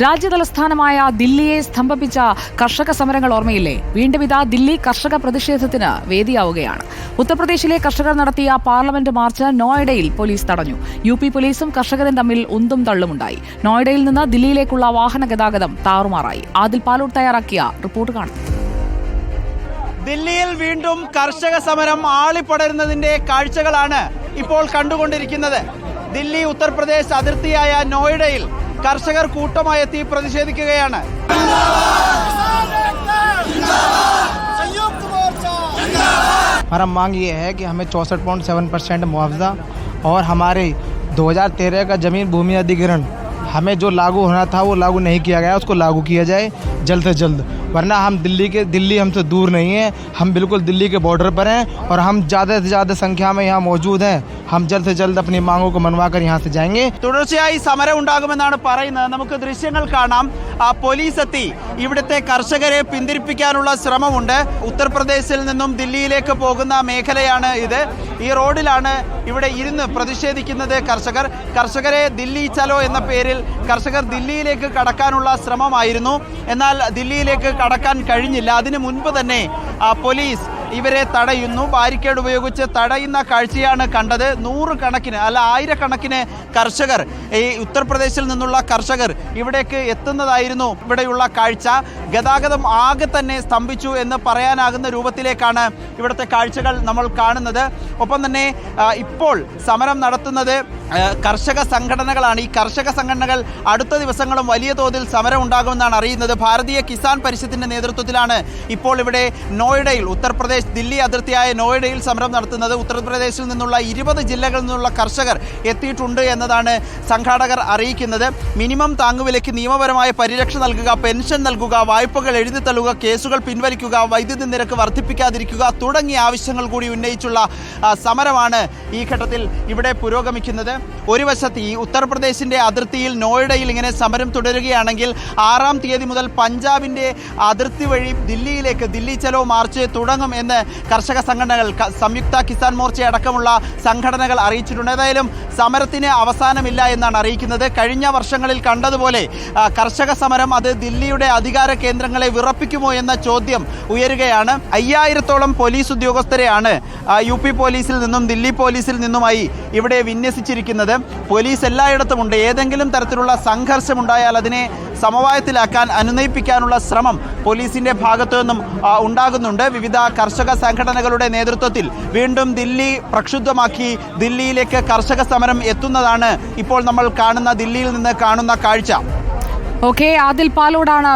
രാജ്യതലസ്ഥാനമായ ദില്ലിയെ സ്തംഭിപ്പിച്ച കർഷക സമരങ്ങൾ ഓർമ്മയില്ലേ? വീണ്ടും ഇതാ ദില്ലി കർഷക പ്രതിഷേധത്തിന് വേദിയാവുകയാണ്. ഉത്തർപ്രദേശിലെ കർഷകർ നടത്തിയ പാർലമെന്റ് മാർച്ച് നോയിഡയിൽ പോലീസ് തടഞ്ഞു. UP പോലീസും കർഷകരും തമ്മിൽ ഉന്തും തള്ളുമുണ്ടായി. നോയിഡയിൽ നിന്ന് ദില്ലിയിലേക്കുള്ള വാഹന ഗതാഗതം താറുമാറായി. ആദിൽ പാലൂർ തയ്യാറാക്കിയ റിപ്പോർട്ട് കാണാം. ദില്ലിയിൽ വീണ്ടും കർഷക സമരം ആളിപ്പടരുന്നതിന്റെ കാഴ്ചകളാണ് ഇപ്പോൾ കണ്ടുകൊണ്ടിരിക്കുന്നത്. ദില്ലി ഉത്തർപ്രദേശ് അതിർത്തിയായ നോയിഡയിൽ കർഷകർ കൂട്ടമായി എത്തി പ്രതിഷേധിക്കുകയാണ്. हमारा मांग ये है कि हमें 64.7% मुआवजा और हमारे 2013 का जमीन भूमि अधिग्रहण हमें जो लागू होना था वो लागू नहीं किया गया, उसको लागू किया जाए जल्द से जल्द, वरना हम दिल्ली हमसे दूर नहीं है, हम बिल्कुल दिल्ली के बॉर्डर पर हैं और हम ज़्यादा से ज़्यादा संख्या में यहाँ मौजूद हैं. हम जल्द से जल्द अपनी मांगों को मनवाकर यहाँ से जाएंगे. തുടർച്ചയായി സമരം ഉണ്ടാകുമെന്നാണ് പറയുന്നത്. നമുക്ക് ദൃശ്യങ്ങൾ കാണാം. പോലീസ് എത്തി ഇവിടുത്തെ കർഷകരെ പിന്തിരിപ്പിക്കാനുള്ള ശ്രമമുണ്ട്. ഉത്തർപ്രദേശിൽ നിന്നും ദില്ലിയിലേക്ക് പോകുന്ന മേഖലയാണ് ഇത്. ഈ റോഡിലാണ് ഇവിടെ ഇരുന്ന് പ്രതിഷേധിക്കുന്നത് കർഷകരെ ദില്ലി ചലോ എന്ന പേരിൽ കർഷകർ ദില്ലിയിലേക്ക് കടക്കാനുള്ള ശ്രമമായിരുന്നു. എന്നാൽ ദില്ലിയിലേക്ക് കടക്കാൻ കഴിഞ്ഞില്ല. അതിനു മുൻപ് തന്നെ പോലീസ് ഇവരെ തടയുന്നു. ബാരിക്കേഡ് ഉപയോഗിച്ച് തടയുന്ന കാഴ്ചയാണ് കണ്ടത്. ആയിരക്കണക്കിന് കർഷകർ, ഈ ഉത്തർപ്രദേശിൽ നിന്നുള്ള കർഷകർ ഇവിടേക്ക് എത്തുന്നതായിരുന്നു ഇവിടെയുള്ള കാഴ്ച. ഗതാഗതം ആകെ തന്നെ സ്തംഭിച്ചു എന്ന് പറയാനാകുന്ന രൂപത്തിലേക്കാണ് ഇവിടുത്തെ കാഴ്ചകൾ നമ്മൾ കാണുന്നത്. ഒപ്പം തന്നെ ഇപ്പോൾ സമരം നടത്തുന്നത് കർഷക സംഘടനകളാണ്. ഈ കർഷക സംഘടനകൾ അടുത്ത ദിവസങ്ങളും വലിയ തോതിൽ സമരം ഉണ്ടാകുമെന്നാണ് അറിയുന്നത്. ഭാരതീയ കിസാൻ പരിഷത്തിന്റെ നേതൃത്വത്തിലാണ് ഇപ്പോൾ ഇവിടെ നോയിഡയിൽ, ഉത്തർപ്രദേശ് ദില്ലി അതിർത്തിയായ നോയിഡയിൽ സമരം നടത്തുന്നത്. ഉത്തർപ്രദേശിൽ നിന്നുള്ള 20 ജില്ലകളിൽ നിന്നുള്ള കർഷകർ എത്തിയിട്ടുണ്ട് എന്നതാണ് സംഘാടകർ അറിയിക്കുന്നത്. മിനിമം താങ്ങുവിലയ്ക്ക് നിയമപരമായ പരിരക്ഷ നൽകുക, പെൻഷൻ നൽകുക, വായ്പകൾ എഴുതിത്തള്ളുക, കേസുകൾ പിൻവലിക്കുക, വൈദ്യുതി നിരക്ക് വർദ്ധിപ്പിക്കാതിരിക്കുക തുടങ്ങിയ ആവശ്യങ്ങൾ കൂടി ഉന്നയിച്ചുള്ള സമരമാണ് ഈ ഘട്ടത്തിൽ ഇവിടെ പുരോഗമിക്കുന്നത്. ഒരു വശത്ത് ഈ ഉത്തർപ്രദേശിന്റെ അതിർത്തിയിൽ നോയിഡയിൽ ഇങ്ങനെ സമരം തുടരുകയാണെങ്കിൽ 6-ാം തീയതി മുതൽ പഞ്ചാബിന്റെ അതിർത്തി വഴി ദില്ലിയിലേക്ക് ദില്ലി ചലോ മാർച്ച് തുടങ്ങും എന്ന് കർഷക സംഘടനകൾ, സംയുക്ത കിസാൻ മോർച്ച അടക്കമുള്ള സംഘടനകൾ അറിയിച്ചിട്ടുണ്ട്. ഏതായാലും സമരത്തിന് അവസാനമില്ല എന്നാണ് അറിയിക്കുന്നത്. കഴിഞ്ഞ വർഷങ്ങളിൽ കണ്ടതുപോലെ കർഷക സമരം അത് ദില്ലിയുടെ അധികാര കേന്ദ്രങ്ങളെ വിറപ്പിക്കുമോ എന്ന ചോദ്യം ഉയരുകയാണ്. 5000-ഓളം പോലീസ് ഉദ്യോഗസ്ഥരെയാണ് UP പോലീസിൽ നിന്നും ദില്ലി പോലീസിൽ നിന്നുമായി ഇവിടെ വിന്യസിച്ചിരിക്കുന്നത്. പോലീസ് എല്ലായിടത്തുമുണ്ട്. ഏതെങ്കിലും തരത്തിലുള്ള സംഘർഷമുണ്ടായാൽ അതിനെ സമവായത്തിലാക്കാൻ, അനുനയിപ്പിക്കാനുള്ള ശ്രമം പോലീസിന്റെ ഭാഗത്തു നിന്നും ഉണ്ടാകുന്നുണ്ട്. വിവിധ കർഷക സംഘടനകളുടെ നേതൃത്വത്തിൽ വീണ്ടും ദില്ലി പ്രക്ഷുബ്ധമാക്കി ദില്ലിയിലേക്ക് കർഷക സമരം എത്തുന്നതാണ് ഇപ്പോൾ നമ്മൾ കാണുന്ന, ദില്ലിയിൽ നിന്ന് കാണുന്ന കാഴ്ച. ഓക്കെ, ആദിൽ പാലോടാണ്.